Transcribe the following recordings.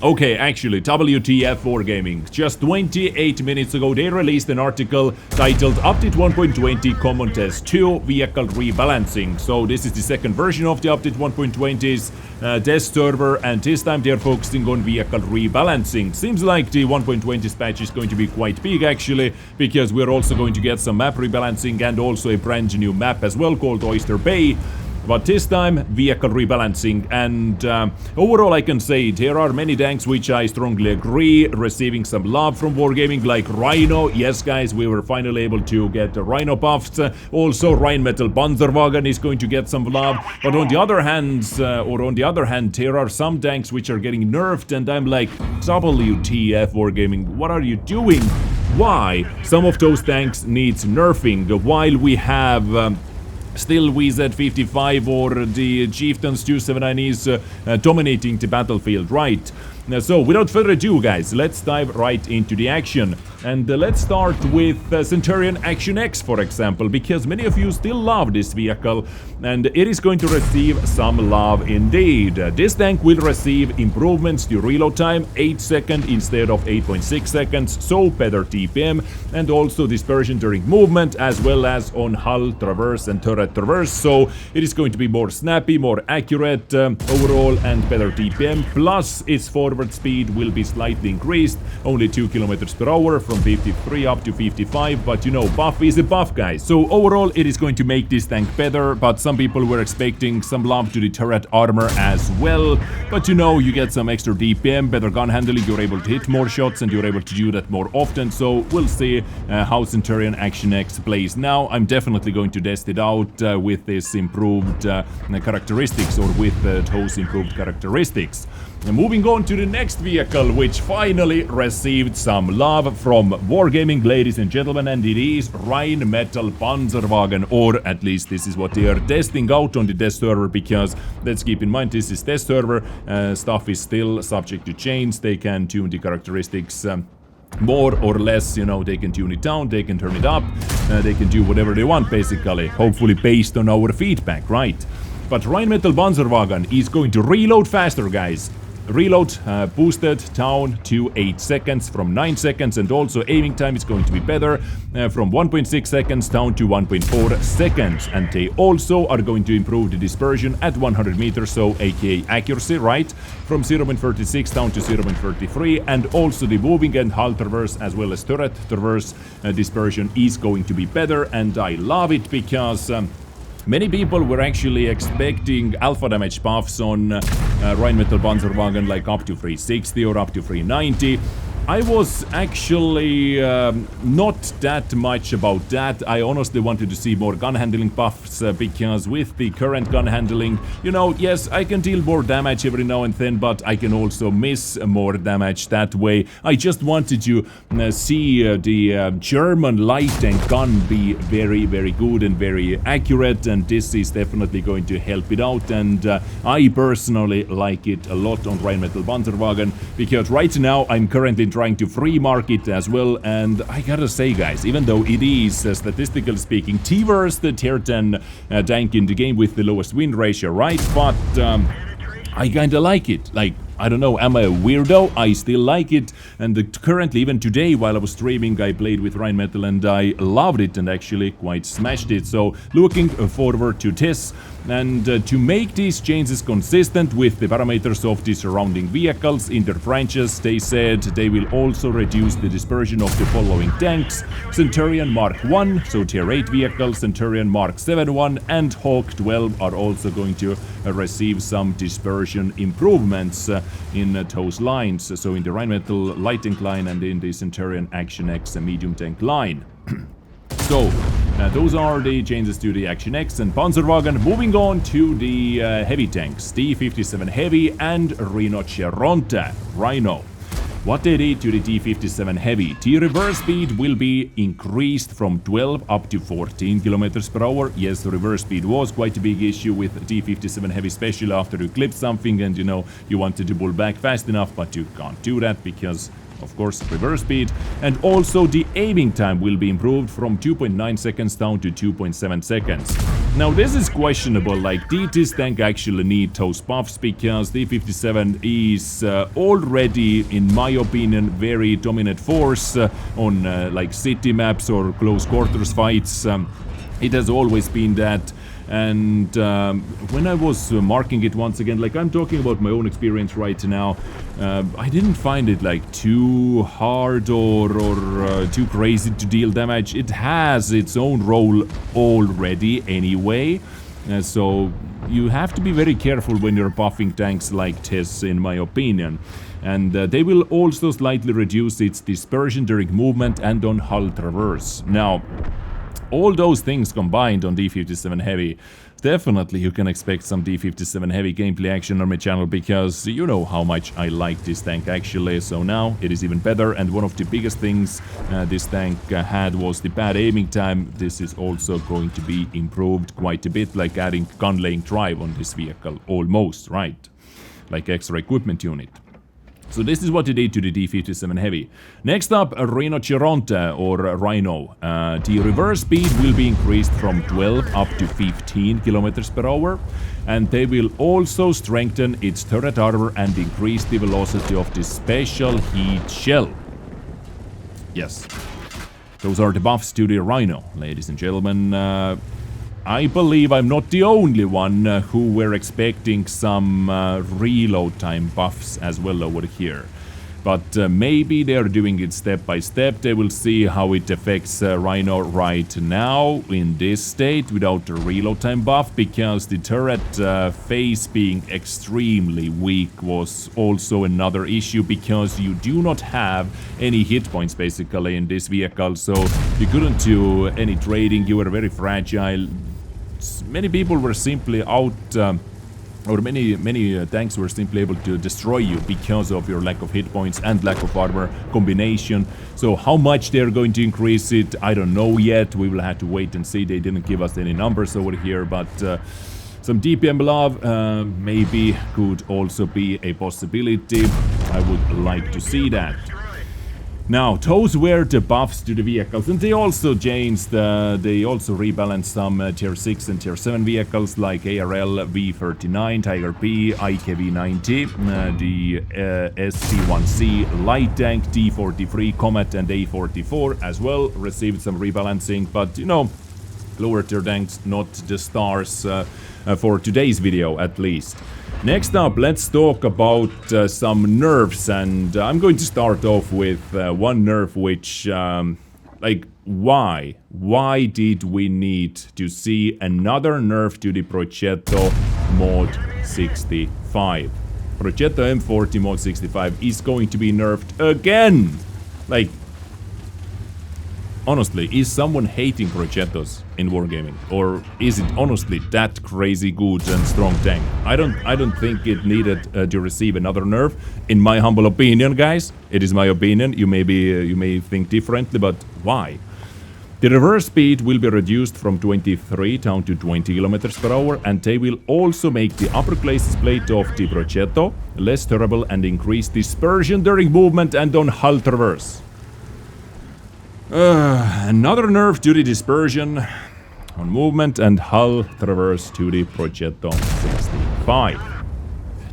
Okay, actually, WTF Wargaming. Just 28 minutes ago, they released an article titled Update 1.20 Common Test 2 Vehicle Rebalancing. So this is the second version of the Update 1.20's test server, and this time they're focusing on vehicle rebalancing. Seems like the 1.20's patch is going to be quite big actually, because we're also going to get some map rebalancing and also a brand new map as well called Oyster Bay. But this time, vehicle rebalancing, and overall I can say there are many tanks which I strongly agree receiving some love from Wargaming, like Rhino. Yes guys, we were finally able to get the Rhino buffs. Also Rheinmetall Panzerwagen is going to get some love. But on the other hand, there are some tanks which are getting nerfed, and I'm like, WTF Wargaming, what are you doing? Why? Some of those tanks needs nerfing, while we have still VZ55 or the Chieftains 279 is dominating the battlefield, right? So without further ado guys, let's dive right into the action. And let's start with Centurion Action X, for example, because many of you still love this vehicle and it is going to receive some love indeed. This tank will receive improvements to reload time, 8 seconds instead of 8.6 seconds, so better TPM, and also dispersion during movement, as well as on hull traverse and turret traverse, so it is going to be more snappy, more accurate overall, and better TPM, plus its forward speed will be slightly increased, only 2 kilometers per hour from 53 up to 55, but you know, buff is a buff guys, so overall it is going to make this tank better. But some people were expecting some love to the turret armor as well, but you know, you get some extra DPM, better gun handling, you're able to hit more shots and you're able to do that more often, so we'll see how Centurion Action X plays now. I'm definitely going to test it out with this improved characteristics, or with those improved characteristics. Moving on to the next vehicle, which finally received some love from Wargaming, ladies and gentlemen, and it is Rheinmetall Panzerwagen, or at least this is what they are testing out on the test server, because let's keep in mind this is test server, stuff is still subject to change. They can tune the characteristics more or less, you know, they can tune it down, they can turn it up, they can do whatever they want basically, hopefully based on our feedback, right? But Rheinmetall Panzerwagen is going to reload faster guys. Reload boosted down to 8 seconds from 9 seconds, and also aiming time is going to be better from 1.6 seconds down to 1.4 seconds, and they also are going to improve the dispersion at 100 meters, so aka accuracy, right, from 0.36 down to 0.33, and also the moving and hull traverse as well as turret traverse dispersion is going to be better, and I love it because many people were actually expecting alpha damage buffs on Rheinmetall Panzerwagen, like up to 360 or up to 390. I was actually not that much about that. I honestly wanted to see more gun handling buffs because with the current gun handling, you know, yes, I can deal more damage every now and then, but I can also miss more damage that way. I just wanted to see the German light tank gun be very, very good and very accurate, and this is definitely going to help it out, and I personally like it a lot on Rheinmetall Panzerwagen, because right now I'm currently trying to free market as well, and I gotta say guys, even though it is statistically speaking T-worst tier 10 tank in the game with the lowest win ratio, right, but I kinda like it. Like, I don't know, am I a weirdo? I still like it, and currently, even today, while I was streaming, I played with Rheinmetall and I loved it and actually quite smashed it, so looking forward to this. And to make these changes consistent with the parameters of the surrounding vehicles in their branches, they said they will also reduce the dispersion of the following tanks: Centurion Mark 1, so tier 8 vehicles, Centurion Mark 7-1, and Hawk 12 are also going to receive some dispersion improvements in those lines, so in the Rheinmetall light tank line and in the Centurion Action X medium tank line. So, those are the changes to the Action X and Panzerwagen. Moving on to the heavy tanks, T57 Heavy and Rinoceronte, Rhino. What they did to the T57 Heavy: the reverse speed will be increased from 12 up to 14 kilometers per hour. Yes, the reverse speed was quite a big issue with T57 Heavy, especially after you clip something and you know you wanted to pull back fast enough, but you can't do that because of course reverse speed. And also the aiming time will be improved from 2.9 seconds down to 2.7 seconds. Now this is questionable, like did this tank actually need those buffs, because T57 is already, in my opinion, very dominant force on like city maps or close quarters fights. It has always been that. And when I was marking it once again, like I'm talking about my own experience right now, I didn't find it like too hard or too crazy to deal damage. It has its own role already anyway, so you have to be very careful when you're buffing tanks like this, in my opinion. And they will also slightly reduce its dispersion during movement and on hull traverse. Now, all those things combined on T57 Heavy, definitely you can expect some T57 Heavy gameplay action on my channel, because you know how much I like this tank actually, so now it is even better. And one of the biggest things this tank had was the bad aiming time. This is also going to be improved quite a bit, like adding gun laying drive on this vehicle, almost, right? Like extra equipment unit. So this is what they did to the T57 Heavy. Next up, a Rinoceronte or Rhino. The reverse speed will be increased from 12 up to 15 kilometers per hour, and they will also strengthen its turret armor and increase the velocity of the special heat shell. Yes, those are the buffs to the Rhino, ladies and gentlemen. I believe I'm not the only one who were expecting some reload time buffs as well over here. But maybe they're doing it step by step. They will see how it affects Rhino right now in this state without the reload time buff, because the turret face being extremely weak was also another issue, because you do not have any hit points basically in this vehicle, so you couldn't do any trading. You were very fragile. Many people were simply out, or many tanks were simply able to destroy you because of your lack of hit points and lack of armor combination. So how much they're going to increase it, I don't know yet. We will have to wait and see. They didn't give us any numbers over here, but some DPM love maybe could also be a possibility. I would like to see that. Now, those were the buffs to the vehicles, and they also changed, they also rebalanced some tier 6 and tier 7 vehicles like ARL V39, Tiger P, IKV90, the SC1C light tank, T43, Comet and A44 as well received some rebalancing, but you know, lower tier tanks, not the stars for today's video at least. Next up, let's talk about some nerfs, and I'm going to start off with one nerf which, like, why? Why did we need to see another nerf to the Progetto Mod 65? Progetto M4 Mod 65 is going to be nerfed again! Like, honestly, is someone hating Progettos in wargaming, or is it honestly that crazy good and strong tank? I don't think it needed to receive another nerf. In my humble opinion, guys, it is my opinion. You may think differently, but why? The reverse speed will be reduced from 23 down to 20 kilometers per hour, and they will also make the upper classes plate of the Progetto less durable and increase dispersion during movement and on hull traverse. Another nerf to the dispersion on movement and hull traverse to the Progetto 65.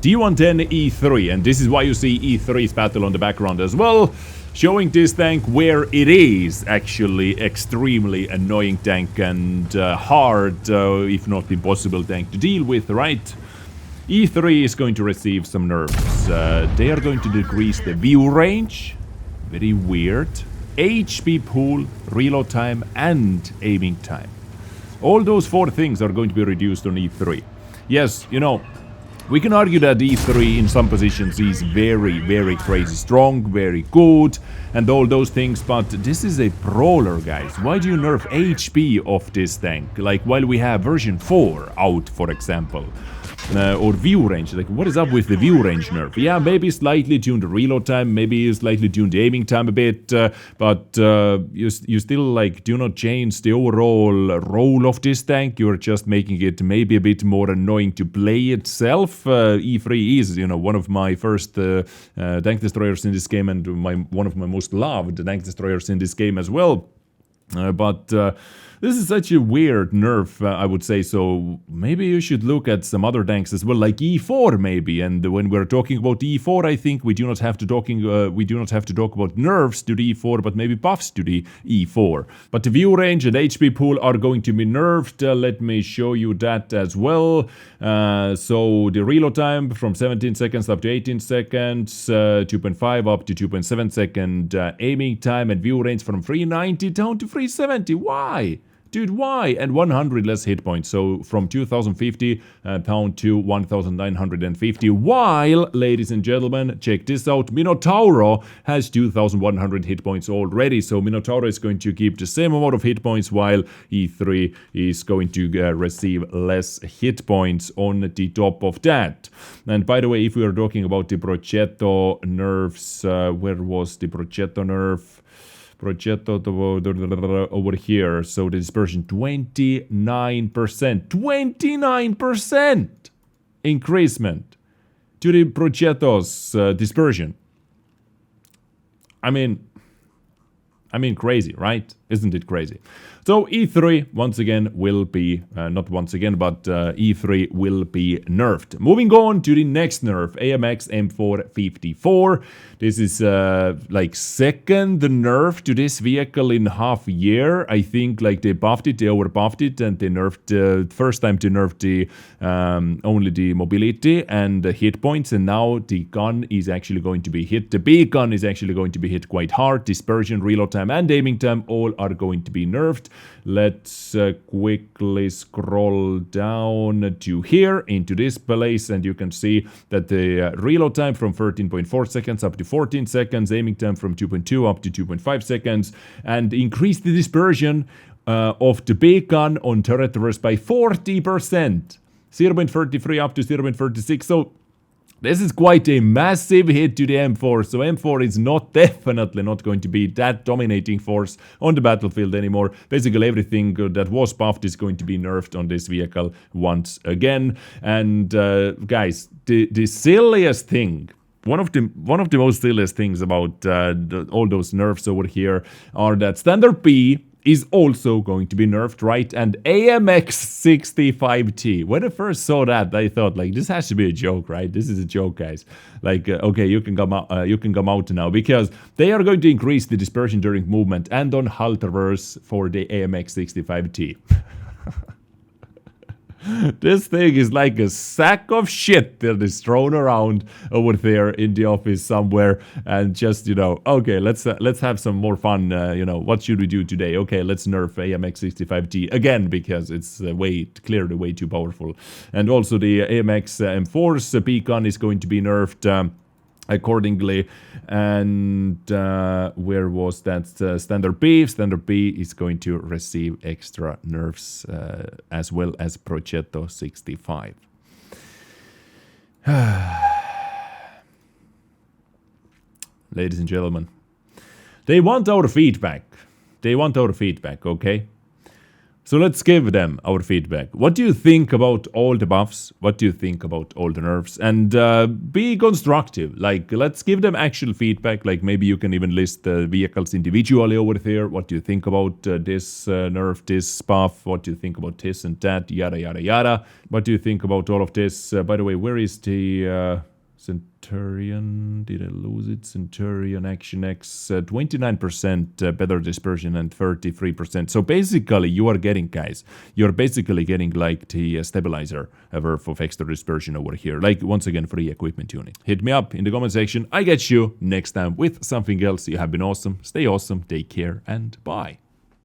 T110E3, and this is why you see E3's battle on the background as well, showing this tank where it is actually extremely annoying tank and hard, if not impossible tank to deal with, right? E3 is going to receive some nerfs. They are going to decrease the view range, very weird, HP pool, reload time and aiming time. All those four things are going to be reduced on E3. Yes, you know, we can argue that E3 in some positions is very crazy strong, very good and all those things, but this is a brawler, guys. Why do you nerf HP of this tank? Like, while we have version 4 out, for example. Or view range, like what is up with the view range nerf? Yeah, maybe slightly tuned the reload time, maybe slightly tuned the aiming time a bit, but you still like do not change the overall role of this tank. You're just making it maybe a bit more annoying to play itself. E3 is, you know, one of my first tank destroyers in this game, and one of my most loved tank destroyers in this game as well. But this is such a weird nerf, I would say. So maybe you should look at some other tanks as well, like E4 maybe. And when we're talking about E4, I think we do not have to talk about nerfs to the E4, but maybe buffs to the E4. But the view range and HP pool are going to be nerfed. Let me show you that as well. So the reload time from 17 seconds up to 18 seconds, 2.5 up to 2.7 second aiming time, and view range from 390 down to 370. Why? Dude, why? And 100 less hit points, so from 2050 down to 1950. While, ladies and gentlemen, check this out, Minotauro has 2100 hit points already, so Minotauro is going to keep the same amount of hit points, while E3 is going to receive less hit points on the top of that. And by the way, if we are talking about the Progetto nerfs, where was the Progetto nerf? Progetto over here, so the dispersion 29%. 29% increasement to the Progetto's dispersion. I mean, crazy, right? Isn't it crazy? So E3 once again will be, not once again, but E3 will be nerfed. Moving on to the next nerf, AMX M4 54. This is like second nerf to this vehicle in half a year. I think like they buffed it, they overbuffed it, and they nerfed, first time to nerf the only the mobility and the hit points, and now the gun is actually going to be hit. The big gun is actually going to be hit quite hard. Dispersion, reload time, and aiming time all are going to be nerfed. Let's quickly scroll down to here into this place, and you can see that the reload time from 13.4 seconds up to 14 seconds, aiming time from 2.2 up to 2.5 seconds, and increase the dispersion of the big gun on turret reverse by 40%, 0.33 up to 0.36. So this is quite a massive hit to the M4, so M4 is definitely not going to be that dominating force on the battlefield anymore. Basically everything that was buffed is going to be nerfed on this vehicle once again. And guys, the silliest thing, one of the most silliest things about all those nerfs over here are that standard B is also going to be nerfed, right? And AMX 65T. When I first saw that, I thought, like, this has to be a joke, right? This is a joke, guys. Like, okay, you can come out now, because they are going to increase the dispersion during movement and on hull traverse for the AMX 65T. This thing is like a sack of shit that is thrown around over there in the office somewhere, and just, you know, okay, let's have some more fun. You know, what should we do today? Okay, let's nerf AMX 65T again, because it's clearly way too powerful. And also the AMX M4's beacon is going to be nerfed accordingly. And where was that? Standard B? Standard B is going to receive extra nerfs as well as Progetto 65. Ladies and gentlemen, they want our feedback. They want our feedback, okay? So let's give them our feedback. What do you think about all the buffs? What do you think about all the nerfs? And be constructive. Like, let's give them actual feedback. Like, maybe you can even list the vehicles individually over there. What do you think about this nerf, this buff? What do you think about this and that? Yada, yada, yada. What do you think about all of this? By the way, where is the Centurion? Did I lose it? Centurion Action X, 29% better dispersion and 33%. So basically, you are getting, guys, you're basically getting like the stabilizer worth of extra dispersion over here. Like, once again, free equipment tuning. Hit me up in the comment section. I get you next time with something else. You have been awesome. Stay awesome. Take care and bye.